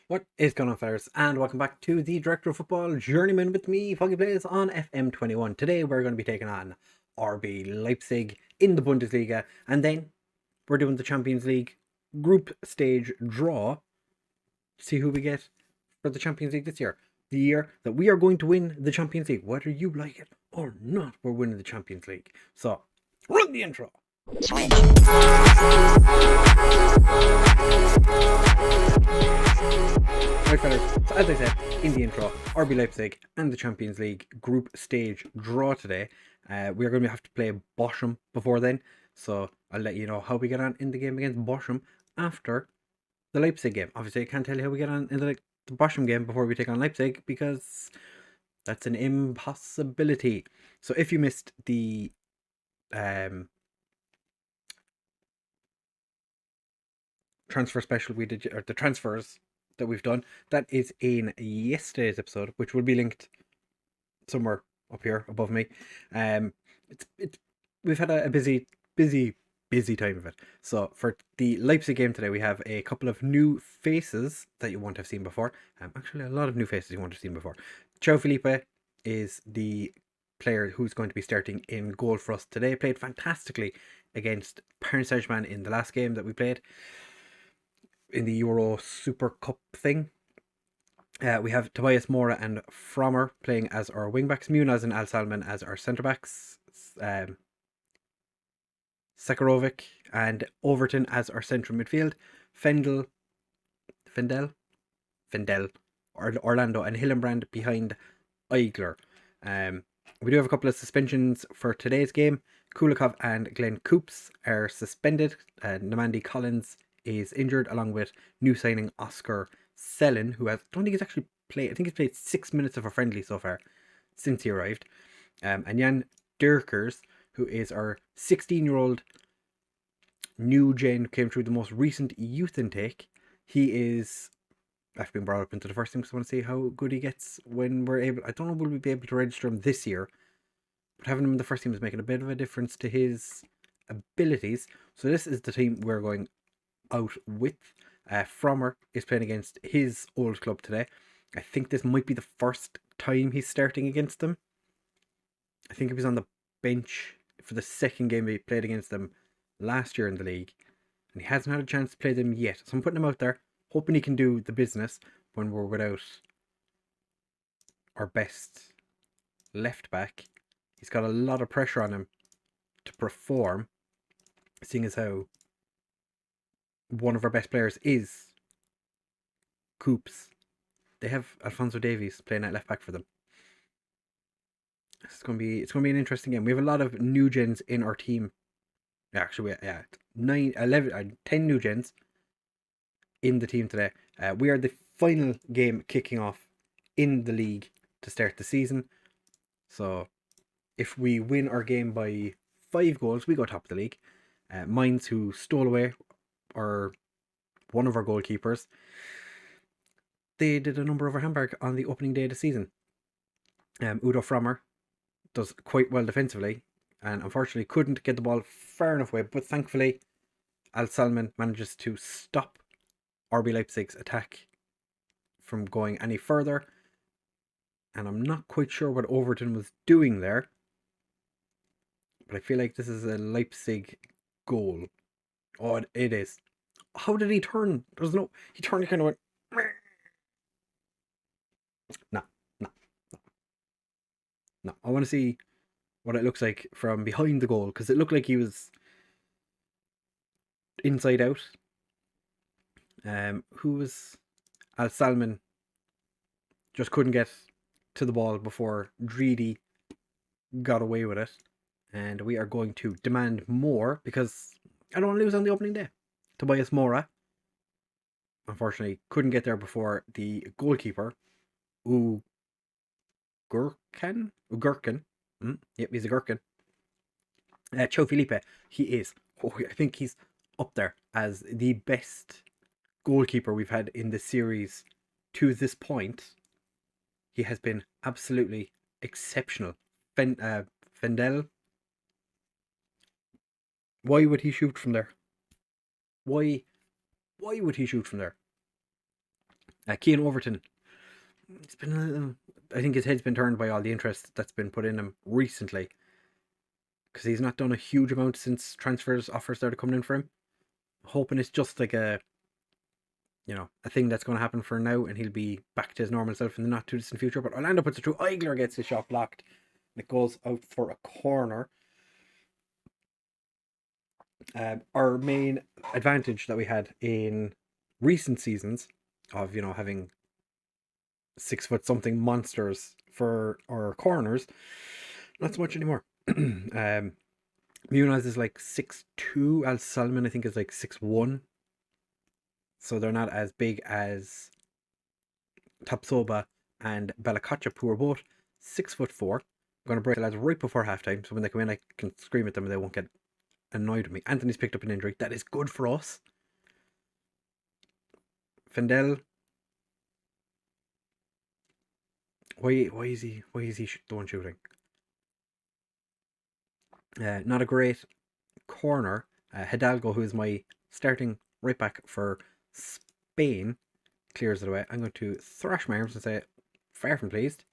What is going on, fellas? And welcome back to the Director of Football Journeyman with me, FoggyPlays on FM21. Today we're going to be taking on RB Leipzig in the Bundesliga, and then we're doing the Champions League group stage draw to see who we get for the Champions League this year. The year that we are going to win the Champions League, whether you like it or not, we're winning the Champions League. So, run the intro! Sweet. Right, fellas, so as I said in the intro, RB Leipzig and the Champions League group stage draw today. We are going to have to play Bochum before then, so I'll let you know how we get on in the game against Bochum after the Leipzig game. Obviously, I can't tell you how we get on in the Bochum game before we take on Leipzig because that's an impossibility. So if you missed the transfer special we did, or the transfers that we've done, that is in yesterday's episode, which will be linked somewhere up here above me. We've had a busy time of it. So for the Leipzig game today, we have a couple of new faces that you won't have seen before. Actually, a lot of new faces you won't have seen before. João Felipe is the player who's going to be starting in goal for us today. Played fantastically against Paris Saint-Germain in the last game that we played in the Euro Super Cup thing. We have Tobias Mora and Frommer playing as our wingbacks, Munaz and Al Salman as our centre backs, Sakarovic and Overton as our central midfield, Fendel, Orlando and Hillenbrand behind Eigler. We do have a couple of suspensions for today's game. Kulikov and Glenn Coops are suspended. Namandi Collins is injured, along with new signing Oscar Sellen, who I don't think he's actually played. I think he's played 6 minutes of a friendly so far since he arrived. And Jan Dirkers, who is our 16-year-old new gen, came through the most recent youth intake. He is after being brought up into the first team because I want to see how good he gets when we're able. I don't know will we be able to register him this year, but having him in the first team is making a bit of a difference to his abilities. So this is the team we're going out with. Frommer is playing against his old club today. I think this might be the first time he's starting against them. I think he was on the bench for the second game he played against them last year in the league, and he hasn't had a chance to play them yet. So I'm putting him out there, hoping he can do the business when we're without our best left back. He's got a lot of pressure on him to perform, seeing as how one of our best players is Coops. They have Alphonso Davies playing at left back for them. It's going to be an interesting game. We have a lot of new gens in our team. Actually, 10 new gens in the team today. We are the final game kicking off in the league to start the season. So if we win our game by 5 goals, we go top of the league. Mainz, who stole away or one of our goalkeepers, they did a number over Hamburg on the opening day of the season. Udo Frommer does quite well defensively and unfortunately couldn't get the ball far enough away, but thankfully Al Salman manages to stop RB Leipzig's attack from going any further, and I'm not quite sure what Overton was doing there, but I feel like this is a Leipzig goal. Oh, it is. How did he turn? He turned, kind of went. No. I want to see what it looks like from behind the goal, because it looked like he was inside out. Who was Al Salman? Just couldn't get to the ball before Dreedy got away with it, and we are going to demand more because I don't want to lose on the opening day. Tobias Mora, unfortunately, couldn't get there before the goalkeeper, Gurkin. Yep, he's a Gherkin. João Felipe, he is. I think he's up there as the best goalkeeper we've had in the series to this point. He has been absolutely exceptional. Fendel. Why would he shoot from there? Why would he shoot from there? Keane Overton. It's been I think his head's been turned by all the interest that's been put in him recently, because he's not done a huge amount since transfers offers started coming in for him. Hoping it's just like a thing that's going to happen for now, and he'll be back to his normal self in the not too distant future. But Orlando puts it through. Igler gets his shot blocked, and it goes out for a corner. Our main advantage that we had in recent seasons of having 6 foot something monsters for our corners, not so much anymore. Munaz is like 6'2", Al Salman I think is like 6'1", so they're not as big as Tapsoba and Balakachap, who are both 6'4". I'm going to break the lads right before halftime, so when they come in I can scream at them and they won't get annoyed with me. Anthony's picked up an injury. That is good for us. Fendel. Why is he the one shooting? Not a great corner. Hidalgo, who is my starting right back for Spain, clears it away. I'm going to thrash my arms and say, far from pleased.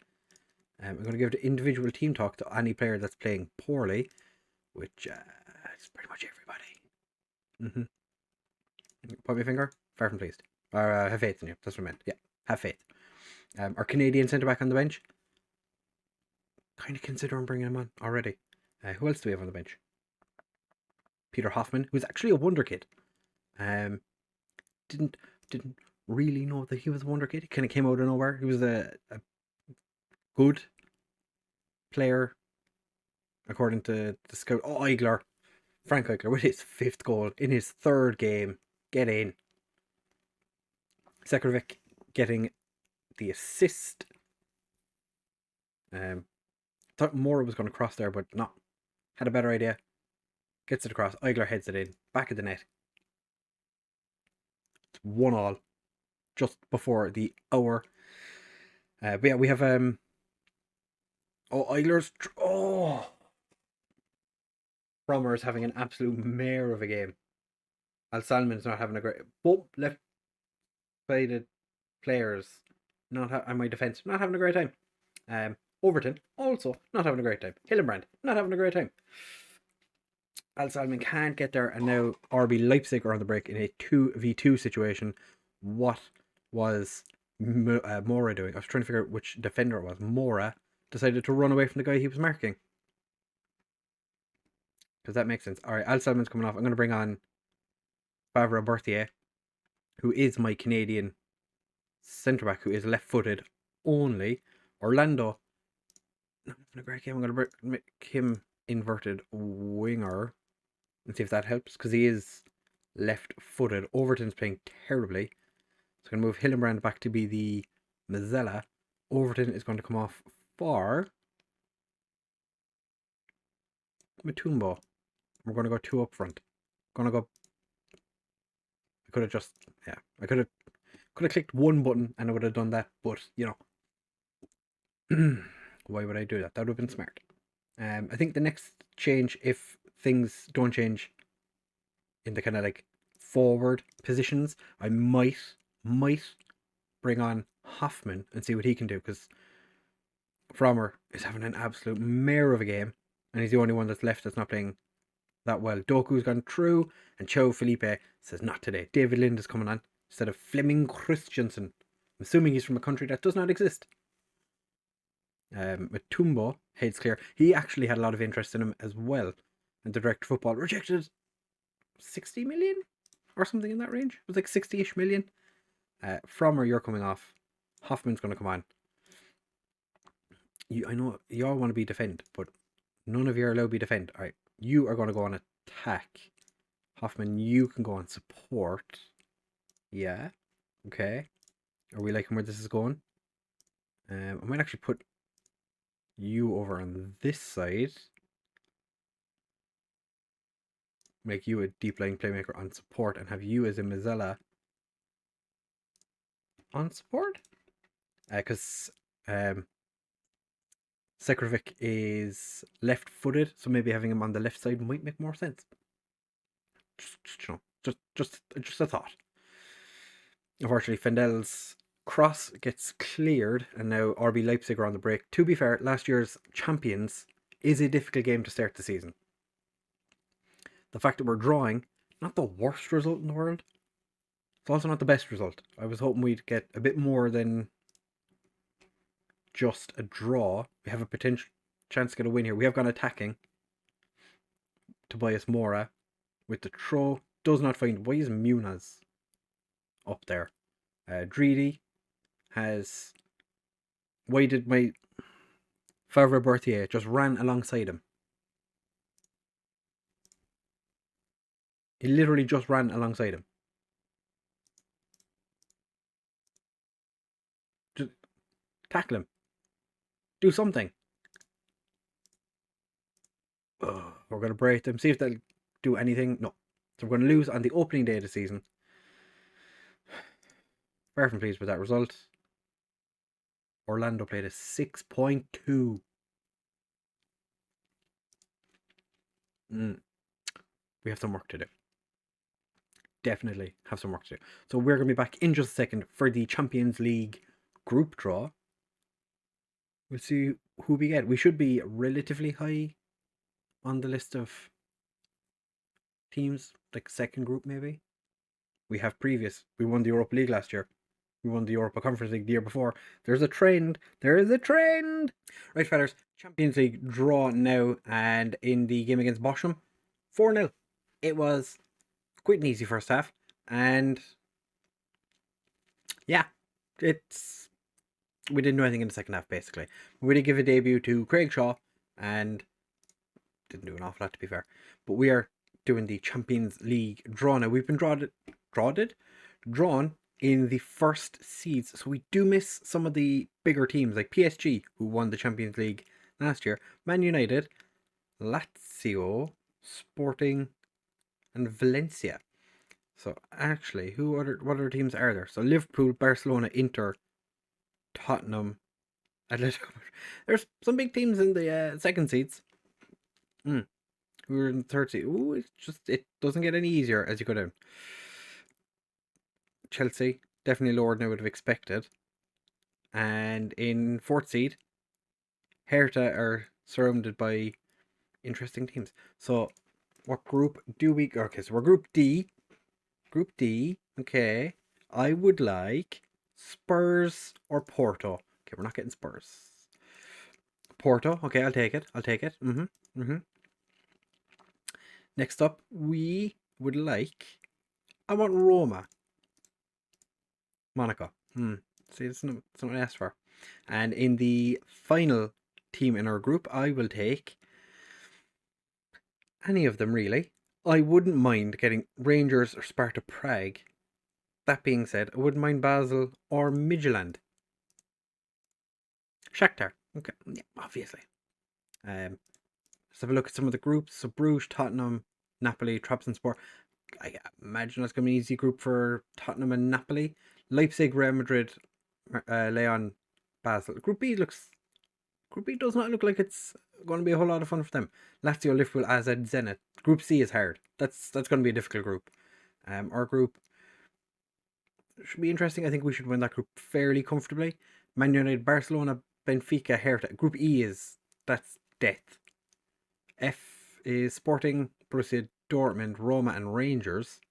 I'm going to give the individual team talk to any player that's playing poorly, which is pretty much everybody. Point my finger. Far from pleased. Or have faith in you. That's what I meant. Yeah, have faith. Our Canadian centre back on the bench. Kind of considering bringing him on already. Who else do we have on the bench? Peter Hoffman, who's actually a wonder kid. Didn't really know that he was a wonder kid. He kind of came out of nowhere. He was a good player, according to the scout. Oh, Igler. Frank Igler with his 5th goal in his 3rd game. Get in. Sekovic getting the assist. Thought Mora was going to cross there, but not. Had a better idea. Gets it across. Igler heads it in. Back of the net. It's 1-1. Just before the hour. But yeah, we have Igler's. Frommer's having an absolute mare of a game. Al Salman's not having a great. Both left-sided players on my defence not having a great time. Overton also not having a great time. Hillenbrand not having a great time. Al Salman can't get there, and now RB Leipzig are on the break in a 2v2 situation. What was Mora doing? I was trying to figure out which defender it was. Mora decided to run away from the guy he was marking. Because that makes sense. Alright, Al Salman's coming off. I'm going to bring on Favre Berthier, who is my Canadian centre back, who is left-footed only. Orlando, not having a great game. I'm going to make him inverted winger and see if that helps, because he is left-footed. Overton's playing terribly, so I'm going to move Hillenbrand back to be the Mazzella. Overton is going to come off for Matumbo. We're going to go 2 up front. I could have just, I could have clicked one button and I would have done that, but why would I do that? That would have been smart. I think the next change, if things don't change in the kind of like forward positions, I might bring on Hoffman and see what he can do, because Frommer is having an absolute mare of a game, and he's the only one that's left that's not playing that well. Doku's gone through, and Cho Felipe says not today. David Lind is coming on instead of Flemming Christensen. I'm assuming he's from a country that does not exist. Matumbo heads clear. He actually had a lot of interest in him as well, and the Director of Football rejected 60 million or something in that range. It was like 60-ish million. Frommer, you're coming off. Hoffman's going to come on. I know you all want to be defend, but none of you are allowed to be defend. Alright, you are going to go on attack. Hoffman, you can go on support. Yeah. Okay. Are we liking where this is going? I might actually put you over on this side. Make you a deep line playmaker on support and have you as a Mazzella on support. Because Sekovic is left-footed, so maybe having him on the left side might make more sense. Just a thought. Unfortunately, Fendel's Cross gets cleared, and now RB Leipzig are on the break. To be fair, last year's champions is a difficult game to start the season. The fact that we're drawing, not the worst result in the world. It's also not the best result. I was hoping we'd get a bit more than just a draw. We have a potential chance to get a win here. We have gone attacking. Tobias Mora with the throw. Does not find. Why is Muniz up there? Dreedy has. Why did my Favre Berthier just ran alongside him? He literally just ran alongside him. Just tackle him. Do something. We're going to break them. See if they'll do anything. No. So we're going to lose on the opening day of the season. Far from pleased with that result. Orlando played a 6.2. We have some work to do. Definitely have some work to do. So we're going to be back in just a second for the Champions League group draw. We'll see who we get. We should be relatively high on the list of teams, like second group maybe. We won the Europa League last year. We won the Europa Conference League the year before. There's a trend. There is a trend. Right, fellas. Champions League draw now, and in the game against Bochum, 4-0. It was quite an easy first half, and yeah, we didn't do anything in the second half, basically. We did give a debut to Craig Shaw, and didn't do an awful lot, to be fair. But we are doing the Champions League draw now. We've been drawn in the first seeds, so we do miss some of the bigger teams, like PSG, who won the Champions League last year, Man United, Lazio, Sporting, and Valencia. So actually, what other teams are there? So Liverpool, Barcelona, Inter, Tottenham, Atletico. There's some big teams in the second seeds. Who are in the third seed? Ooh, it doesn't get any easier as you go down. Chelsea, definitely lower than I would have expected. And in fourth seed, Hertha are surrounded by interesting teams. So what group do we... Okay, so we're Group D. Group D, okay. I would like Spurs or Porto. Okay, we're not getting Spurs. Porto, okay, I'll take it. Next up, we would like... I want Roma. Monaco. See, it's not what I asked for. And in the final team in our group, I will take any of them, really. I wouldn't mind getting Rangers or Sparta Prague. That being said, I wouldn't mind Basel or Midtjylland. Shakhtar. Okay, yeah, obviously. Let's have a look at some of the groups. So Bruges, Tottenham, Napoli, Trabzonspor. I imagine that's going to be an easy group for Tottenham and Napoli. Leipzig, Real Madrid, Leon, Basel. Group B does not look like it's going to be a whole lot of fun for them. Lazio, Liverpool, AZ, Zenit. Group C is hard. That's going to be a difficult group. Our group should be interesting. I think we should win that group fairly comfortably. Man United, Barcelona, Benfica, Hertha. Group E that's death. F is Sporting, Borussia Dortmund, Roma, and Rangers.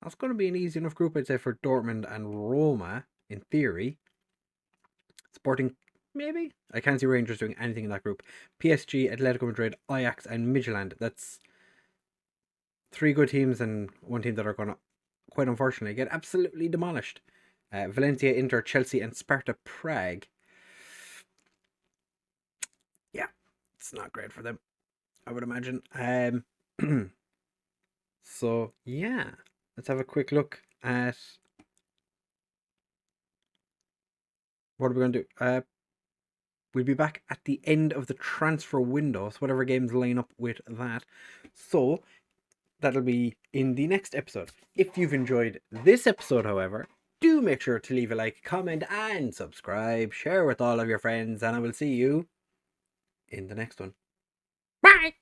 That's going to be an easy enough group, I'd say, for Dortmund and Roma, in theory. Sporting, maybe? I can't see Rangers doing anything in that group. PSG, Atletico Madrid, Ajax, and Midtjylland. That's 3 good teams and 1 team that are going to, quite unfortunately, get absolutely demolished. Valencia, Inter, Chelsea, and Sparta Prague. Yeah, it's not great for them, I would imagine. So, yeah. Let's have a quick look at what are we going to do. We'll be back at the end of the transfer window, so whatever games line up with that. So that'll be in the next episode. If you've enjoyed this episode, however, do make sure to leave a like, comment, and subscribe. Share with all of your friends, and I will see you in the next one. Bye!